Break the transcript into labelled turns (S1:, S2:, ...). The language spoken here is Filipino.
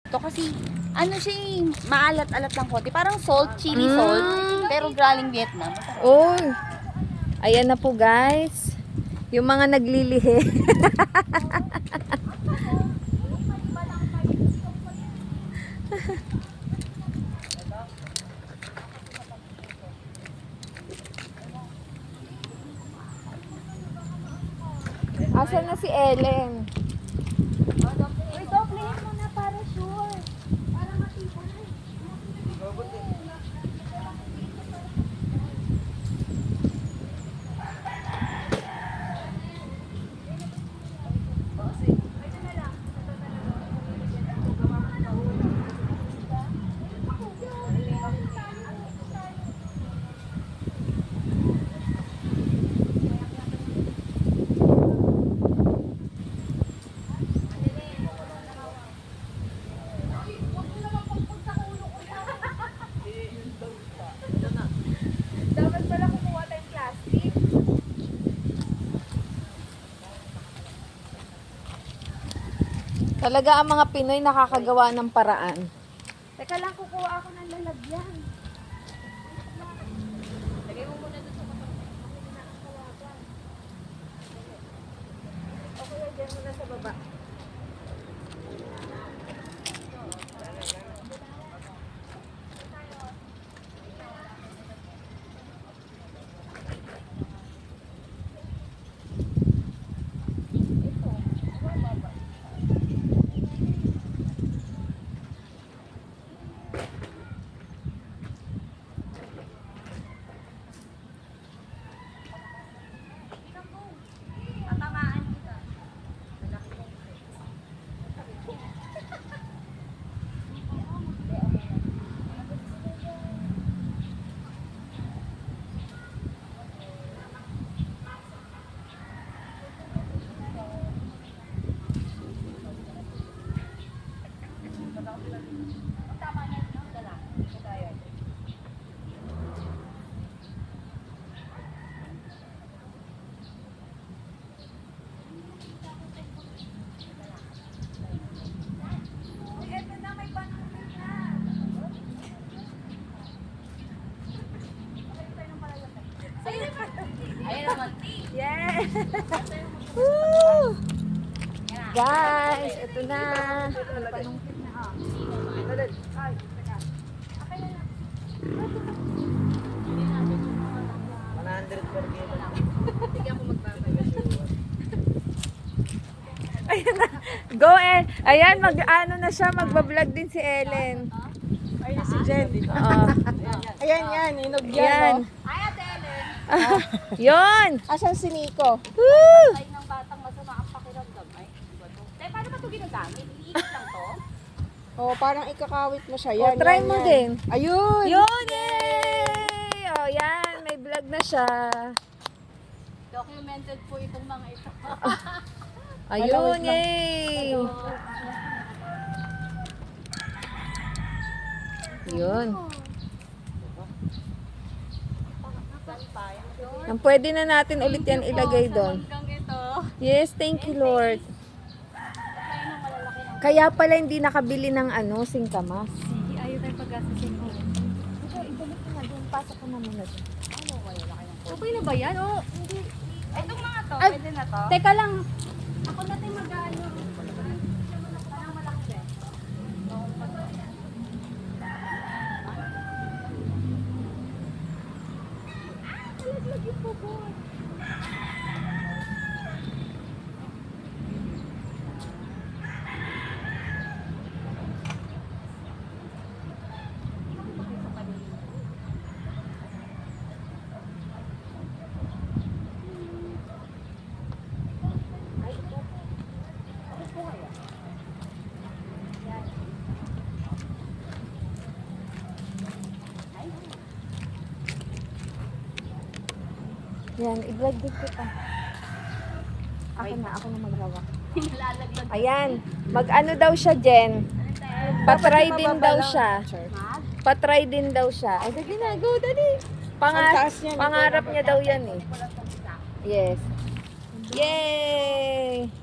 S1: To kasi ano siya maalat-alat lang konti. Parang salt, chili salt. Pero galing Vietnam.
S2: Oh, ayan na po guys. Yung mga naglilihi. Asan na si Ellen?
S1: Uy, doblehin mo na para sure. Para matipon. Dapat pala kumuha tayong plastic.
S2: Talaga ang mga Pinoy nakakagawa ng paraan.
S1: Teka lang, kukuha ako ng lalagyan. Lagay mo muna doon sa kapag-pinakalaban. Okay, dyan muna sa baba. Ayun naman.
S2: Yeah! Woo! Guys, ito na. Ayan na. Go eh. Ayan, ano na siya, magbablog din si Ellen.
S3: Ayun si Jen.
S2: Oo.
S3: Ayan yan, inog
S2: Yan.
S3: yan.
S1: Ay, Ate Ellen.
S2: Yun!
S3: Asan si Nico?
S2: Woo!
S1: Ay, ng batang masama ang pakiramdam. Ay, iba to. Tay, paano ba ito ginagamit? Iinit lang to?
S3: Oh, parang ikakawit mo siya.
S2: O,
S3: Yan,
S2: try
S3: yan,
S2: mo
S3: yan.
S2: din.
S3: Ayun!
S2: Yun! Yay! O, yan. May vlog na siya.
S1: Documented po itong mga ito.
S2: Ayun, yay! Yun. Ang pwede na natin ulit yan ilagay doon.
S1: Hanggang ito.
S2: Yes, thank you Lord. Kaya pala hindi nakabili ng singkamas.
S1: Sige, ayaw tayo pag-asasin ko.
S2: Ito, ibalik ko na doon. Pasok ko na muna doon.
S1: Okay na ba yan? O, hindi. Itong mga to,
S2: Ay,
S1: pwede na to?
S2: Teka lang.
S1: Ako natin mag-ano. Parang malaki.
S2: Yan, i-vlog din kita. Ako na maghawak.
S1: Nilalaglag.
S2: Ayan, mag-ano daw siya, Jen. Patry din daw siya.
S1: Mag?
S2: Patry din daw siya. Ay, dali na, go, dali.
S3: Ang taas niya,
S2: Pangarap niya daw yan eh.
S1: Walang pagkita.
S2: Yes. Yay!